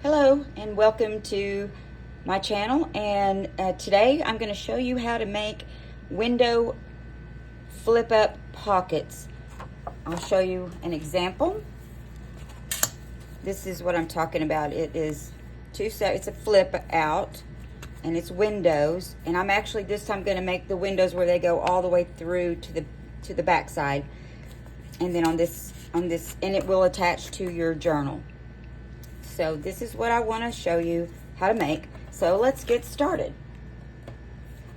Hello and welcome to my channel, and today I'm going to show you how to make window flip up pockets. I'll show you an example. This is what I'm talking about. It is it's a flip out and it's windows, and I'm actually this time going to make the windows where they go all the way through to the back side, and then on this and it will attach to your journal. So this is what I want to show you how to make. So let's get started.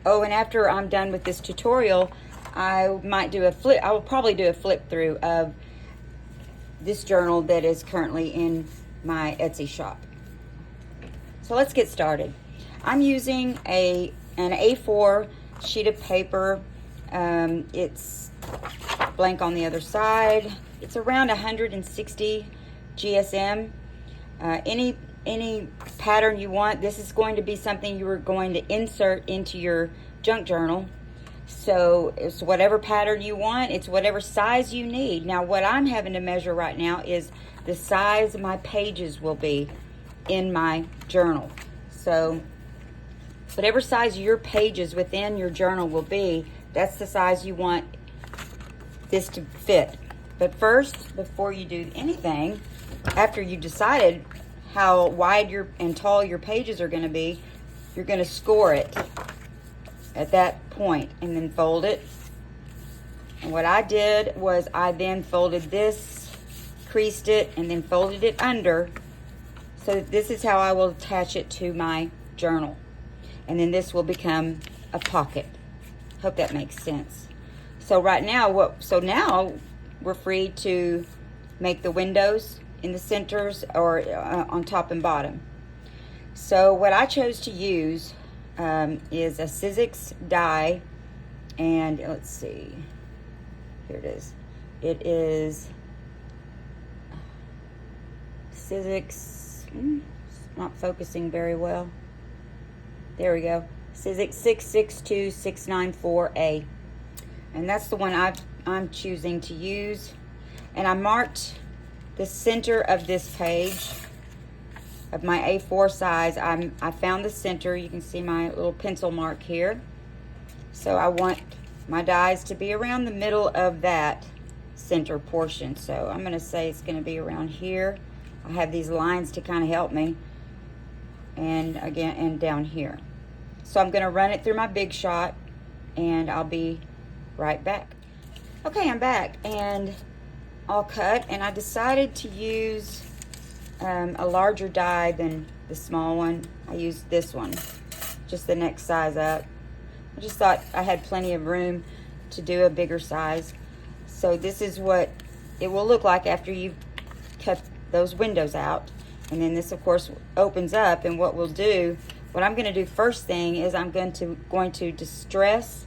Oh, and after I'm done with this tutorial, I will probably do a flip through of this journal that is currently in my Etsy shop. So let's get started. I'm using an A4 sheet of paper. It's blank on the other side. It's around 160 GSM. Any pattern you want. This is going to be something you are going to insert into your junk journal. So it's whatever pattern you want. It's whatever size you need. Now what I'm having to measure right now is the size my pages will be in my journal. So whatever size your pages within your journal will be, that's the size you want this to fit. But first, before you do anything, after you've decided how wide and tall your pages are going to be, you're going to score it at that point and then fold it. And what I did was I then folded this, creased it, and then folded it under. So this is how I will attach it to my journal. And then this will become a pocket. Hope that makes sense. So now we're free to make the windows in the centers or on top and bottom. So what I chose to use is a Sizzix die, and let's see, here it is. It is Sizzix, not focusing very well. There we go. Sizzix 662694A, and that's the one I'm choosing to use. And I marked the center of this page of my A4 size. I found the center. You can see my little pencil mark here. So I want my dies to be around the middle of that center portion. So I'm going to say it's going to be around here. I have these lines to kind of help me, and again, and down here. So I'm going to run it through my Big Shot, and I'll be right back. Okay, I'm back, and all cut, and I decided to use a larger die than the small one. I used this one, just the next size up. I just thought I had plenty of room to do a bigger size. So this is what it will look like after you've cut those windows out. And then this, of course, opens up, and what I'm going to do first thing is I'm going to distress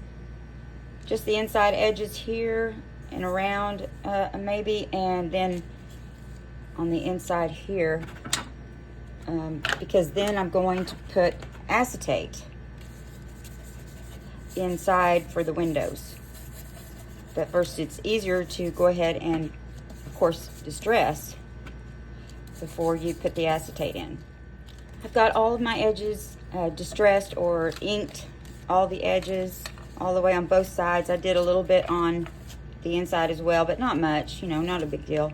just the inside edges here and around maybe, and then on the inside here, because then I'm going to put acetate inside for the windows. But first, it's easier to go ahead and, of course, distress before you put the acetate in. I've got all of my edges distressed or inked, all the edges all the way on both sides. I did a little bit on the inside as well, but not much, not a big deal.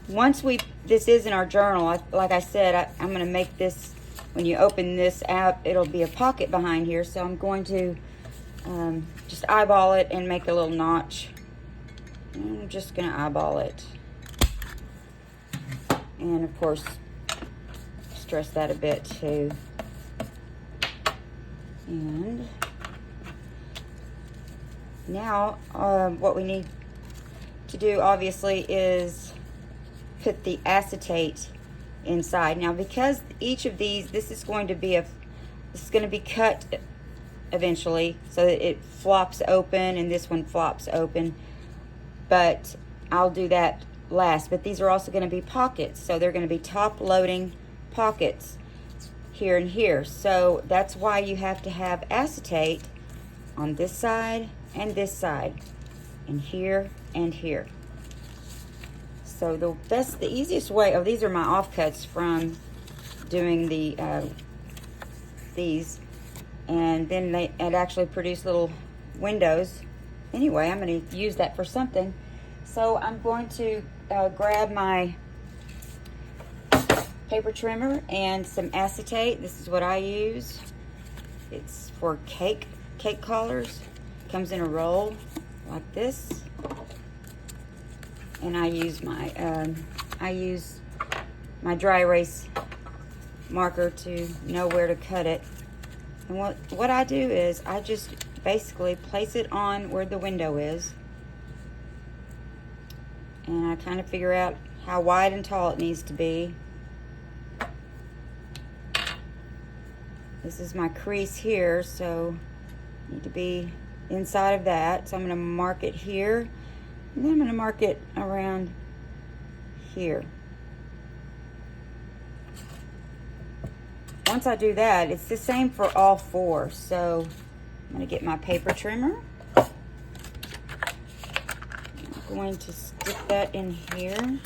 Once this is in our journal, like I said, I'm going to make this, when you open this out, it'll be a pocket behind here. So I'm going to just eyeball it and make a little notch. I'm just going to eyeball it. And of course, stress that a bit too. And now what we need to do obviously is put the acetate inside. Now because each of these, this is going to be cut eventually so that it flops open, and this one flops open, but I'll do that last. But these are also going to be pockets, so they're going to be top loading pockets here and here. So that's why you have to have acetate on this side and this side, and here and here. So the easiest way, these are my offcuts from doing these, and then it actually produced little windows. Anyway, I'm going to use that for something. So I'm going to grab my paper trimmer and some acetate. This is what I use. It's for cake collars. Comes in a roll like this. And I use my dry erase marker to know where to cut it. And what I do is I just basically place it on where the window is, and I kind of figure out how wide and tall it needs to be. This is my crease here, so I need to be inside of that. So I'm going to mark it here, and then I'm going to mark it around here. Once I do that, it's the same for all four. So I'm going to get my paper trimmer. I'm going to stick that in here.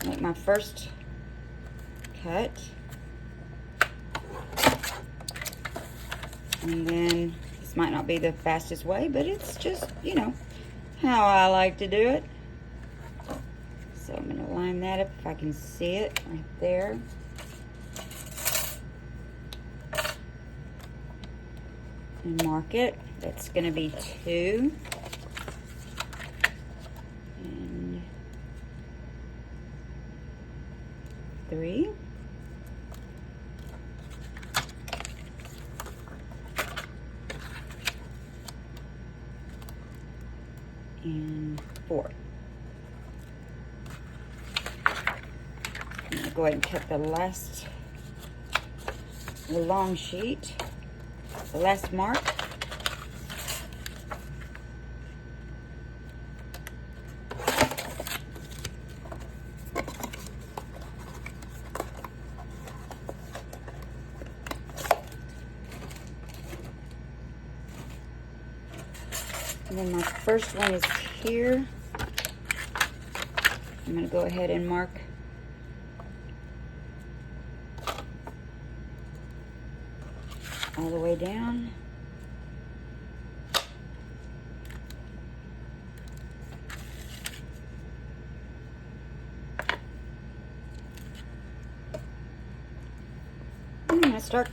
Make my first cut. And then, this might not be the fastest way, but it's just, you know, how I like to do it. So I'm going to line that up if I can see it right there. And mark it. That's going to be 2. And 3. And 4. I'm going to go ahead and cut the long sheet, the last mark. And then my first one is here. I'm going to go ahead and mark all the way down. And I'm going to start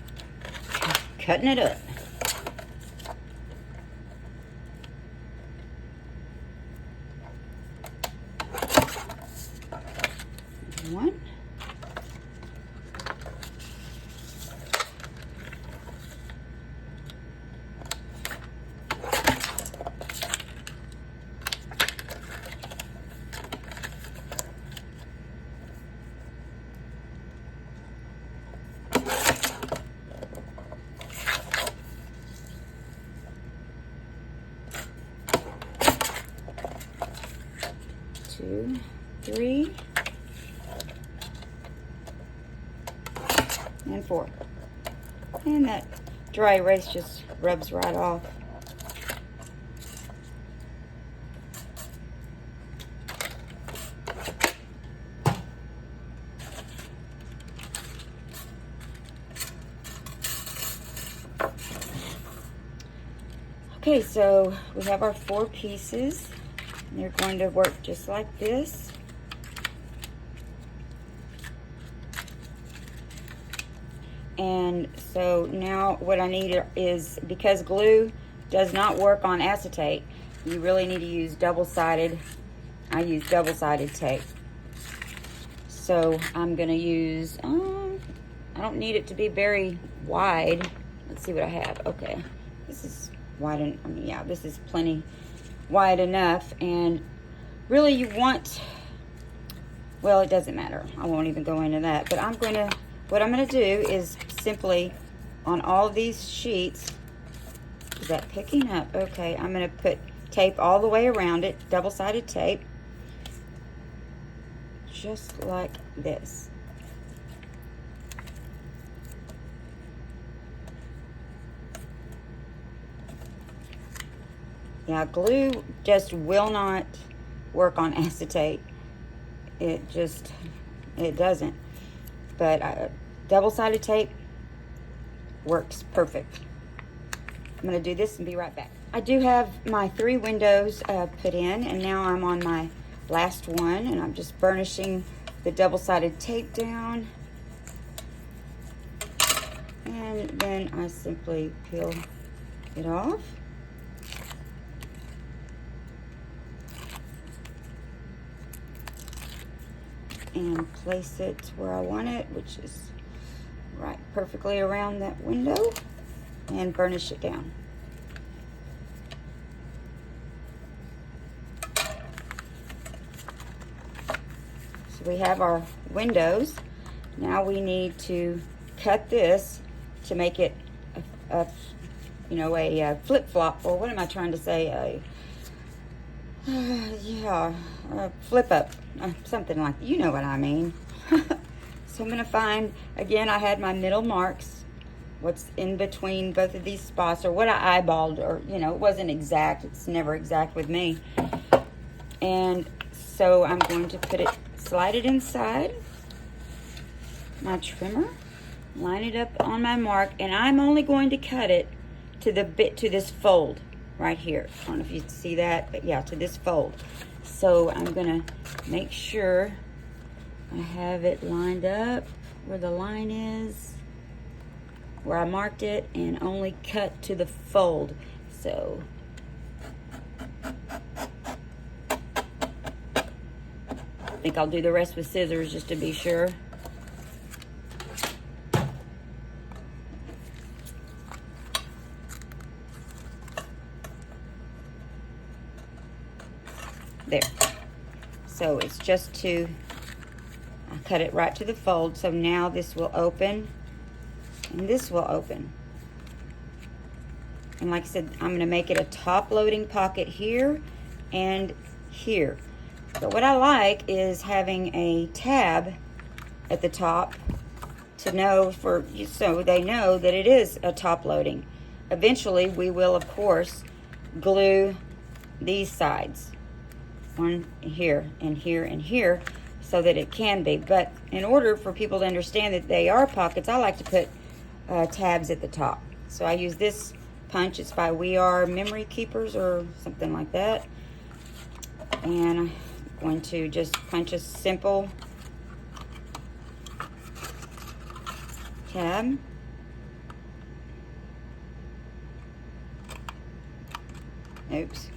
cutting it up. One. Two, 3. And 4. And that dry erase just rubs right off. Okay, so we have our 4 pieces. And they're going to work just like this. And so now what I need is, because glue does not work on acetate, you really need to use double-sided. I use double-sided tape. So I'm going to use, I don't need it to be very wide. Let's see what I have. Okay, this is wide, yeah, this is plenty wide enough. And really you want, well, it doesn't matter. I won't even go into that. But what I'm going to do is simply, on all of these sheets, is that picking up? Okay, I'm going to put tape all the way around it, double-sided tape, just like this. Yeah, glue just will not work on acetate. It doesn't. but double-sided tape works perfect. I'm going to do this and be right back. I do have my 3 windows put in, and now I'm on my last one, and I'm just burnishing the double-sided tape down. And then I simply peel it off. And place it where I want it, which is right perfectly around that window, and burnish it down. So we have our windows. Now we need to cut this to make it a flip-flop, or what am I trying to say? A flip up, something like, you know what I mean. So I'm gonna find, again, I had my middle marks, what's in between both of these spots, or what I eyeballed, or it wasn't exact. It's never exact with me. And so I'm going to slide it inside my trimmer, line it up on my mark, and I'm only going to cut it to this fold right here. I don't know if you can see that, but yeah, to this fold. So I'm gonna make sure I have it lined up where the line is, where I marked it, and only cut to the fold. So I think I'll do the rest with scissors just to be sure. There. So it's just I cut it right to the fold. So now this will open, and this will open. And like I said, I'm going to make it a top loading pocket here and here. But what I like is having a tab at the top to know, so they know that it is a top loading. Eventually we will, of course, glue these sides, one here and here and here, so that it can be. But in order for people to understand that they are pockets, I like to put tabs at the top. So I use this punch. It's by We Are Memory Keepers or something like that. And I'm going to just punch a simple tab. Oops.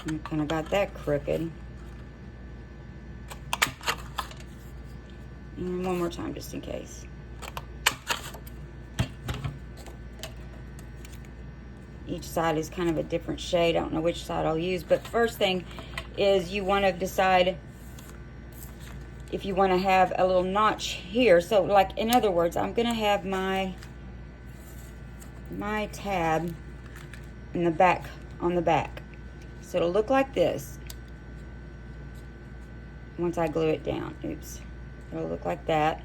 I kind of got that crooked. And one more time just in case. Each side is kind of a different shade. I don't know which side I'll use, but first thing is you want to decide if you want to have a little notch here. So like, in other words, I'm going to have my tab in the back, on the back. So it'll look like this once I glue it down. Oops. It'll look like that.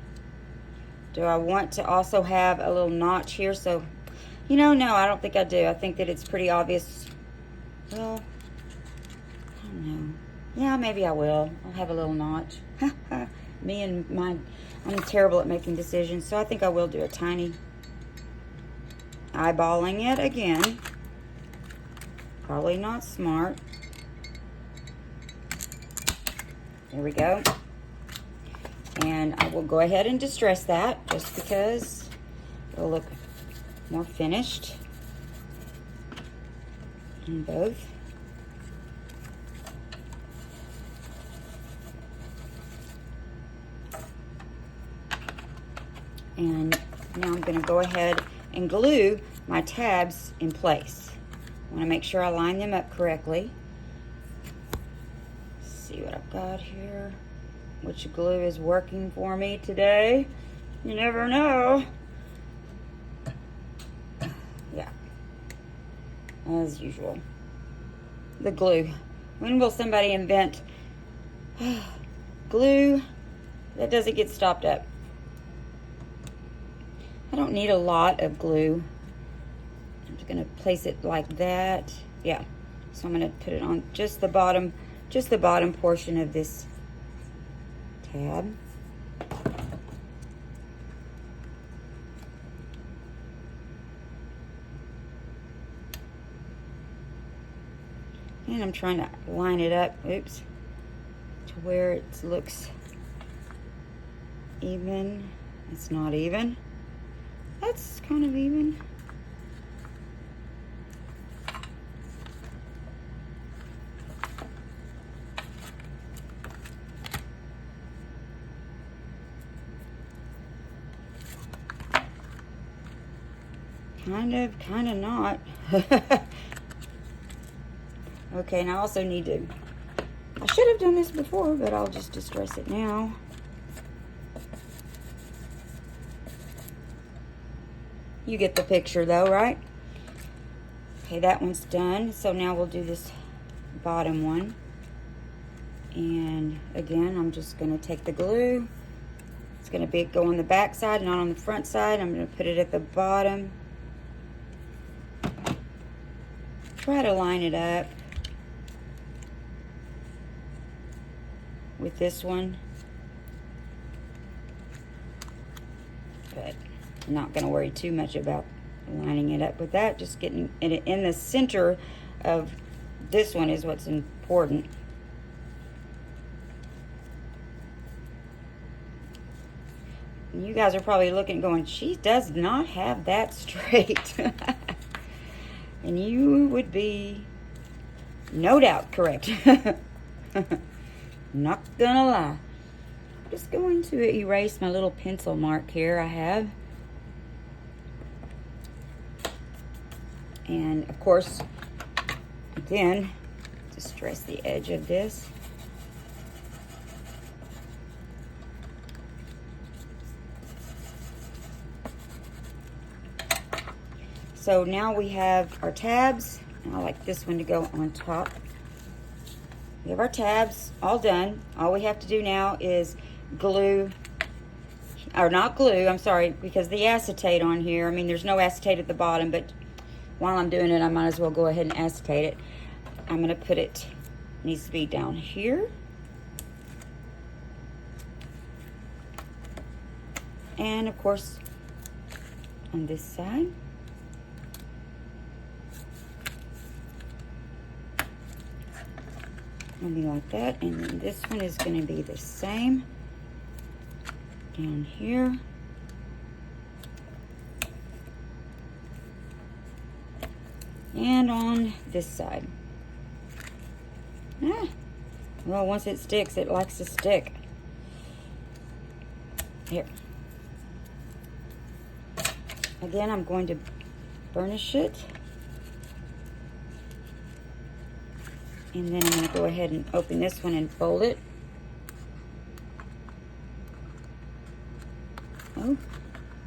Do I want to also have a little notch here? So, no, I don't think I do. I think that it's pretty obvious. Well, I don't know. Yeah, maybe I will. I'll have a little notch. I'm terrible at making decisions, so I think I will do a tiny, eyeballing it again. Probably not smart. There we go. And I will go ahead and distress that just because it'll look more finished in both. And now I'm going to go ahead and glue my tabs in place. I want to make sure I line them up correctly. Let's see what I've got here. Which glue is working for me today. You never know. Yeah. As usual. The glue. When will somebody invent glue that doesn't get stopped up? I don't need a lot of glue. I'm just gonna place it like that. Yeah. So I'm gonna put it on just the bottom portion of this tab. And I'm trying to line it up, oops, to where it looks even. It's not even. That's kind of even. Kind of not. Okay, and I also need to, I should have done this before, but I'll just distress it now. You get the picture though, right? Okay, that one's done. So now we'll do this bottom one. And again, I'm just gonna take the glue. It's gonna go on the back side, not on the front side. I'm gonna put it at the bottom. Try to line it up with this one, but I'm not going to worry too much about lining it up with that. Just getting it in the center of this one is what's important. And you guys are probably looking going, she does not have that straight. And you would be no doubt correct. Not gonna lie. I'm just going to erase my little pencil mark here I have. And of course, again, distress the edge of this. So now we have our tabs. I like this one to go on top. We have our tabs all done. All we have to do now is glue, or not glue, I'm sorry, because the acetate on here, I mean, there's no acetate at the bottom, but while I'm doing it, I might as well go ahead and acetate it. I'm gonna put it, needs to be down here. And of course, on this side. Gonna be like that, and then this one is going to be the same down here. And on this side. Well, once it sticks, it likes to stick. Here. Again, I'm going to burnish it. And then I'm going to go ahead and open this one and fold it. Oh,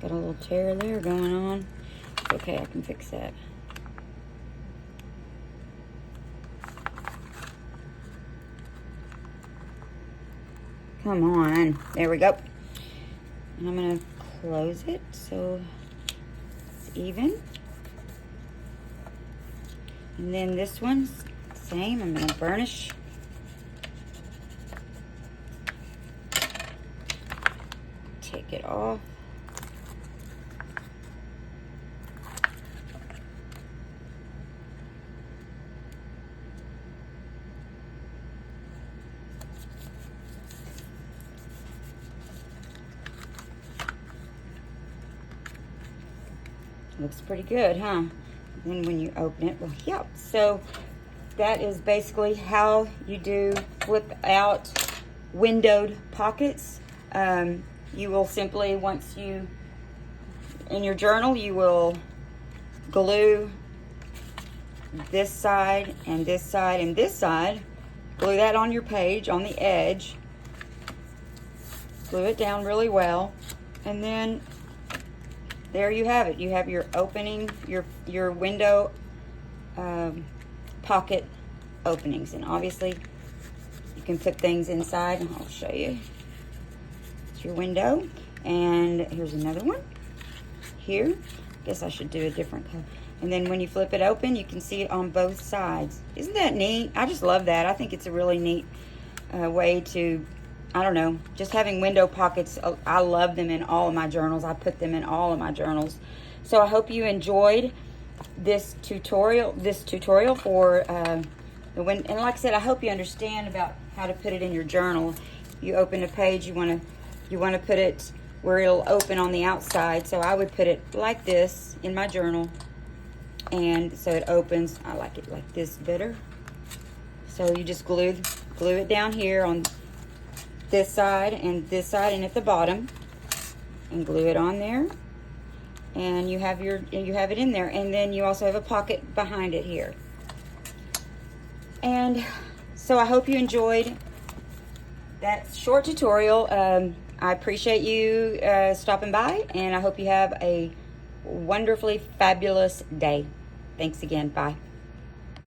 got a little tear there going on. Okay, I can fix that. Come on. There we go. And I'm going to close it so it's even. And then this one's same. I'm going to burnish. Take it off. Looks pretty good, huh? Then when you open it, well, yeah. So that is basically how you do flip out windowed pockets. You will simply, once you, in your journal, you will glue this side and this side and this side. Glue that on your page, on the edge. Glue it down really well. And then there you have it. You have your opening, your window pocket openings. And obviously, you can put things inside. And I'll show you. It's your window. And here's another one. Here. Guess I should do a different color. And then when you flip it open, you can see it on both sides. Isn't that neat? I just love that. I think it's a really neat way to, I don't know, just having window pockets. I love them in all of my journals. I put them in all of my journals. So I hope you enjoyed this tutorial for And like I said, I hope you understand about how to put it in your journal. You open a page, you want to put it where it'll open on the outside. So I would put it like this in my journal, and so it opens. I like it like this better. So you just glue it down here on this side and at the bottom, and glue it on there, and you have it in there. And then you also have a pocket behind it here. And so I hope you enjoyed that short tutorial. I appreciate you stopping by, and I hope you have a wonderfully fabulous day. Thanks again. Bye.